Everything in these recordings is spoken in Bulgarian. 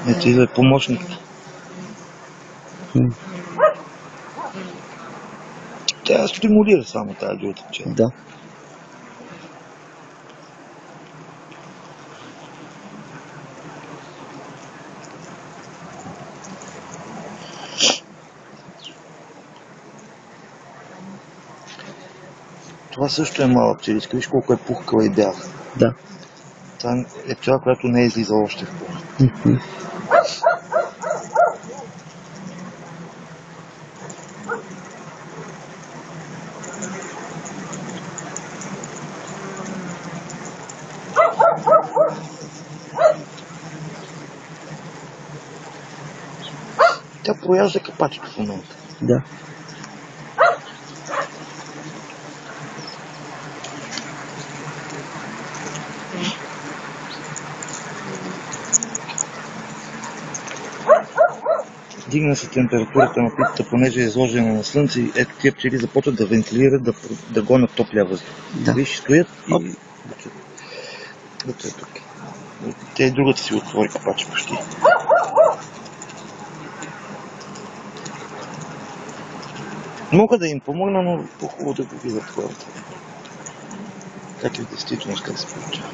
Ето и да е помощник. Тя стимулира само тази другата пчела. Да. Това също е мала пчеличка. Виж колко е пухкала и бяла. Да. Това е пчела, която не е излизала още в полет. Тя прояжда капачето в момента. Да. Дигна се температурата на питата, понеже е изложена на слънце и ето тия пчели започват да вентилират, да гонят топлия въздух. Да. Виж, стоят и... Ето е тук. Те и другата си отвори капача почти. Мога да им помогна, но по-хубаво да го видят хората. Как е действително как се получава.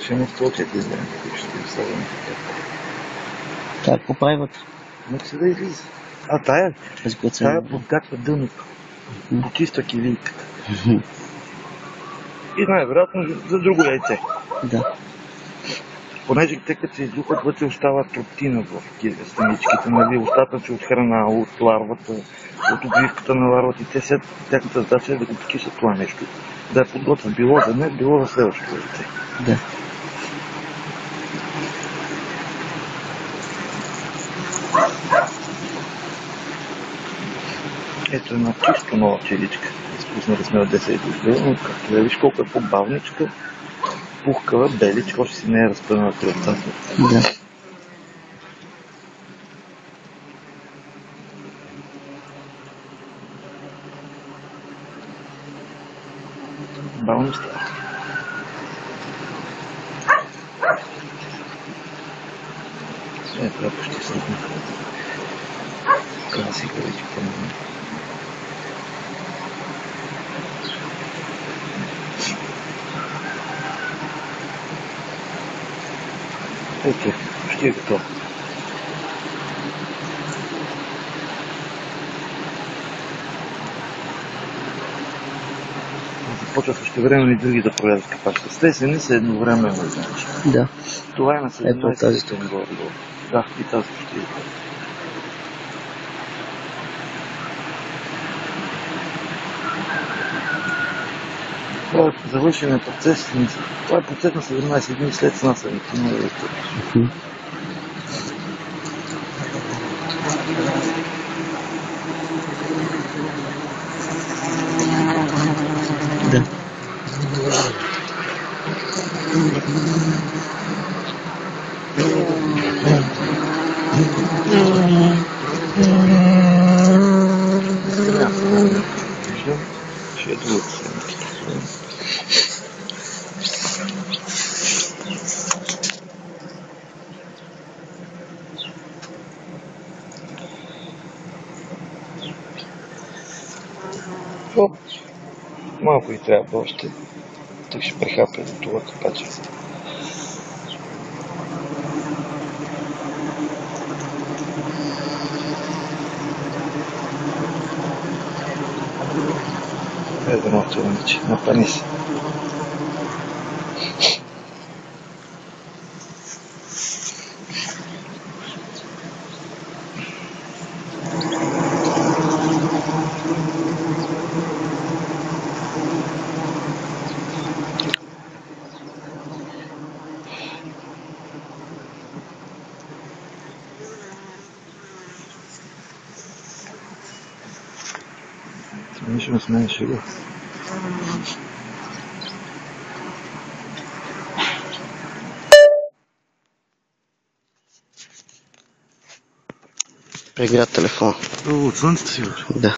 Ще не вточат да знаем, какво ще им слагаме така. Тая какво прави вътре? Нека се да излиза. А тая? Тая подгатва дъното. Почиства килийката. И най-вероятно за друго яйце. Да. Понеже те като се издухат, вътре остава троптина в станичките, нали, остатъци от храна, от ларвата, от обвивката на ларвата и те след тяхната задача е да го покисат това нещо. Да я подготвят било за не, било за следващото яйце. Да. Ето една чисто нова пчеличка. Изпуснали сме от 10 години, но както виж колко е по-бавничка, пухкава, беличка, още си не е разпънала кръвта. Да. Бавно става. Това почти съдна. Красика вече по-много. Ето, почти е готово. Започва същевременно и други да проявят капачета. С тези не са едновременно, значи. Да. Това е на 17 тази степен горе-долу. Да, и тази почти е. Това е завършен процес. Това е процес на 17 дни след снасянето на яйцето. Да. Виждам, ще е другата седмица. Малко и трябва още. Тук ще прехапя до това капаче. Ето едно момиче, напани се. Нищо не сме шега. Прегря телефон. От слънцето си вече. Да.